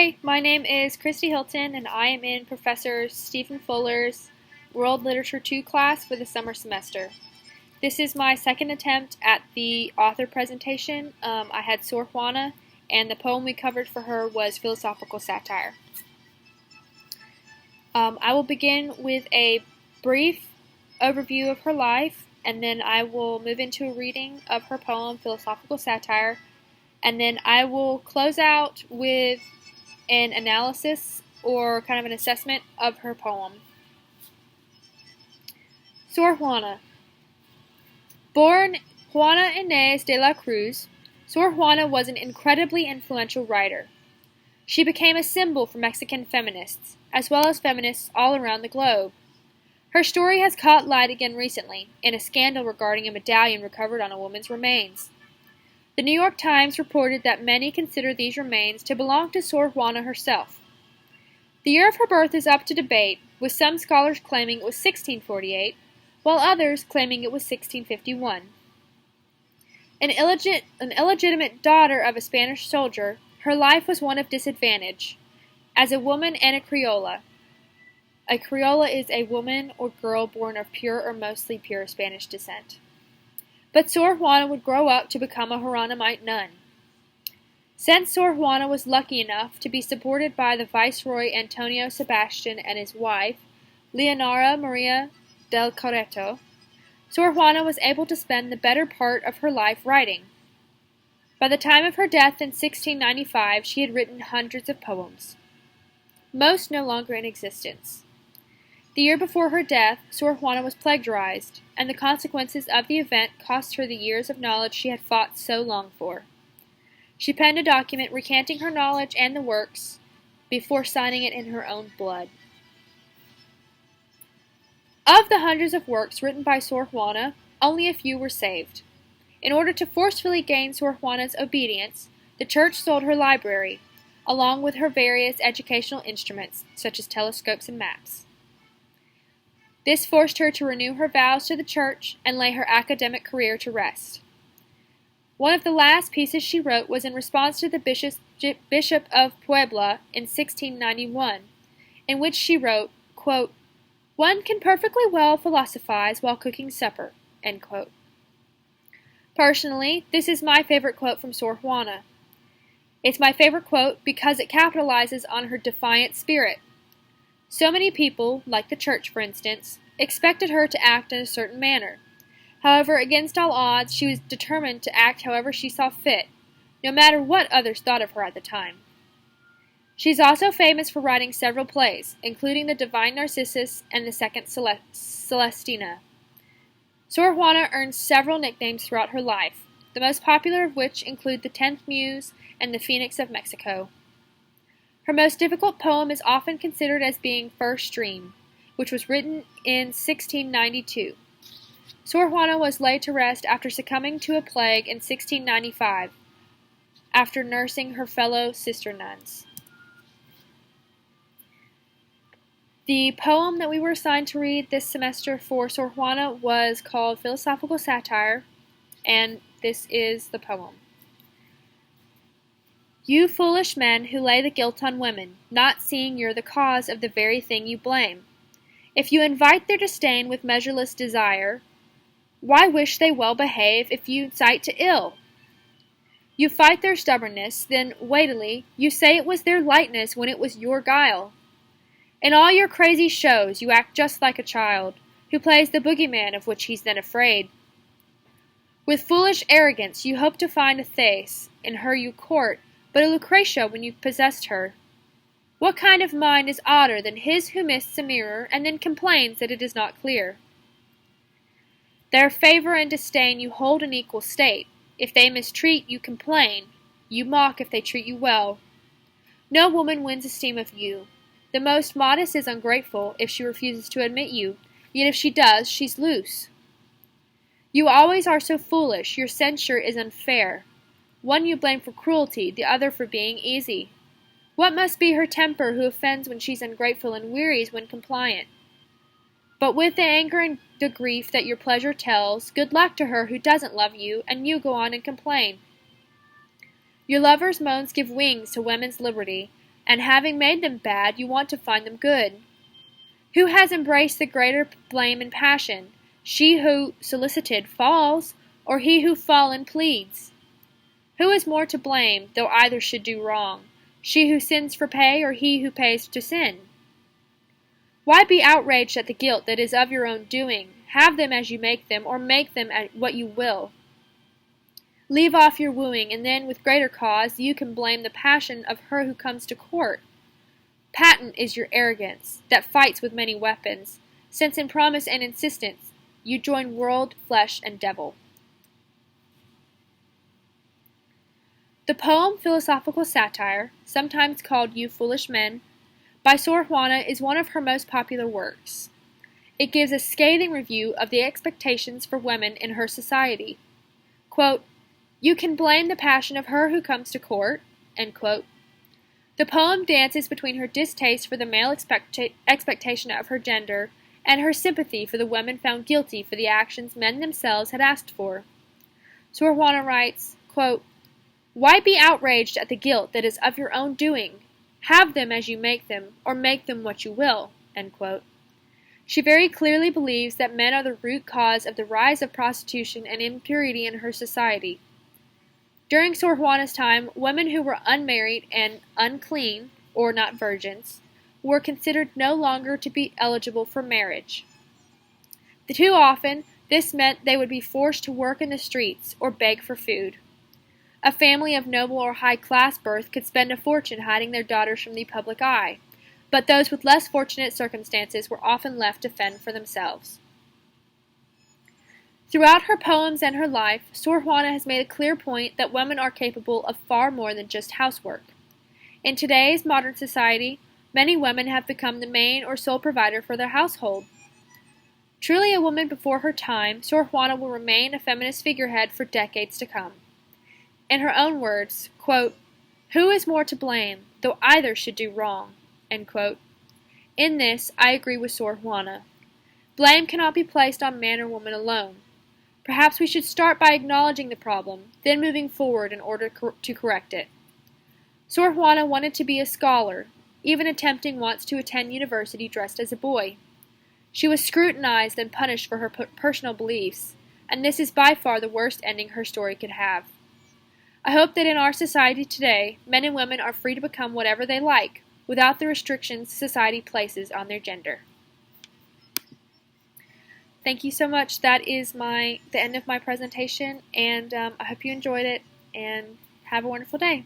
Hi, my name is Christy Hilton, and I am in Professor Stephen Fuller's World Literature 2 class for the summer semester. This is my second attempt at the author presentation. I had Sor Juana, and the poem we covered for her was Philosophical Satire. I will begin with a brief overview of her life, and then I will move into a reading of her poem, Philosophical Satire, and then I will close out with an analysis or kind of an assessment of her poem. Sor Juana. Born Juana Inés de la Cruz, Sor Juana was an incredibly influential writer. She became a symbol for Mexican feminists, as well as feminists all around the globe. Her story has caught light again recently, in a scandal regarding a medallion recovered on a woman's remains. The New York Times reported that many consider these remains to belong to Sor Juana herself. The year of her birth is up to debate, with some scholars claiming it was 1648, while others claiming it was 1651. An illegitimate daughter of a Spanish soldier, her life was one of disadvantage. As a woman and a Criolla. A Criolla is a woman or girl born of pure or mostly pure Spanish descent. But Sor Juana would grow up to become a Hieronymite nun. Since Sor Juana was lucky enough to be supported by the Viceroy Antonio Sebastian and his wife, Leonora Maria del Correto, Sor Juana was able to spend the better part of her life writing. By the time of her death in 1695, she had written hundreds of poems, most no longer in existence. The year before her death, Sor Juana was plagiarized, and the consequences of the event cost her the years of knowledge she had fought so long for. She penned a document recanting her knowledge and the works before signing it in her own blood. Of the hundreds of works written by Sor Juana, only a few were saved. In order to forcefully gain Sor Juana's obedience, the church sold her library, along with her various educational instruments, such as telescopes and maps. This forced her to renew her vows to the church and lay her academic career to rest. One of the last pieces she wrote was in response to the Bishop of Puebla in 1691, in which she wrote, quote, "One can perfectly well philosophize while cooking supper," end quote. Personally, this is my favorite quote from Sor Juana. It's my favorite quote because it capitalizes on her defiant spirit. So many people, like the church for instance, expected her to act in a certain manner. However, against all odds, she was determined to act however she saw fit, no matter what others thought of her at the time. She is also famous for writing several plays, including The Divine Narcissus and The Second Celestina. Sor Juana earned several nicknames throughout her life, the most popular of which include the 10th Muse and the Phoenix of Mexico. Her most difficult poem is often considered as being First Dream, which was written in 1692. Sor Juana was laid to rest after succumbing to a plague in 1695, after nursing her fellow sister nuns. The poem that we were assigned to read this semester for Sor Juana was called Philosophical Satire, and this is the poem. You foolish men who lay the guilt on women, not seeing you're the cause of the very thing you blame. If you invite their disdain with measureless desire, why wish they well behave if you incite to ill? You fight their stubbornness, then, weightily, you say it was their lightness when it was your guile. In all your crazy shows, you act just like a child, who plays the boogeyman of which he's then afraid. With foolish arrogance, you hope to find a Thais, in her you court, but a Lucretia when you've possessed her. What kind of mind is odder than his who mists a mirror and then complains that it is not clear? Their favor and disdain you hold in equal state. If they mistreat, you complain. You mock if they treat you well. No woman wins esteem of you. The most modest is ungrateful if she refuses to admit you, yet if she does, she's loose. You always are so foolish, your censure is unfair. One you blame for cruelty, the other for being easy. What must be her temper who offends when she's ungrateful and wearies when compliant? But with the anger and the grief that your pleasure tells, good luck to her who doesn't love you, and you go on and complain. Your lover's moans give wings to women's liberty, and having made them bad, you want to find them good. Who has embraced the greater blame and passion, she who solicited falls, or he who fallen pleads? Who is more to blame, though either should do wrong, she who sins for pay, or he who pays to sin? Why be outraged at the guilt that is of your own doing? Have them as you make them, or make them at what you will. Leave off your wooing, and then with greater cause you can blame the passion of her who comes to court. Patent is your arrogance, that fights with many weapons, since in promise and insistence you join world, flesh, and devil. The poem Philosophical Satire, sometimes called You Foolish Men, by Sor Juana is one of her most popular works. It gives a scathing review of the expectations for women in her society. Quote, "You can blame the passion of her who comes to court." End quote. The poem dances between her distaste for the male expectation of her gender and her sympathy for the women found guilty for the actions men themselves had asked for. Sor Juana writes, quote, "Why be outraged at the guilt that is of your own doing? Have them as you make them, or make them what you will." End quote. She very clearly believes that men are the root cause of the rise of prostitution and impurity in her society. During Sor Juana's time, women who were unmarried and unclean, or not virgins, were considered no longer to be eligible for marriage. Too often, this meant they would be forced to work in the streets or beg for food. A family of noble or high-class birth could spend a fortune hiding their daughters from the public eye, but those with less fortunate circumstances were often left to fend for themselves. Throughout her poems and her life, Sor Juana has made a clear point that women are capable of far more than just housework. In today's modern society, many women have become the main or sole provider for their household. Truly a woman before her time, Sor Juana will remain a feminist figurehead for decades to come. In her own words, quote, "Who is more to blame, though either should do wrong?" End quote. In this, I agree with Sor Juana. Blame cannot be placed on man or woman alone. Perhaps we should start by acknowledging the problem, then moving forward in order to correct it. Sor Juana wanted to be a scholar, even attempting once to attend university dressed as a boy. She was scrutinized and punished for her personal beliefs, and this is by far the worst ending her story could have. I hope that in our society today, men and women are free to become whatever they like, without the restrictions society places on their gender. Thank you so much. That is the end of my presentation, and I hope you enjoyed it, and have a wonderful day.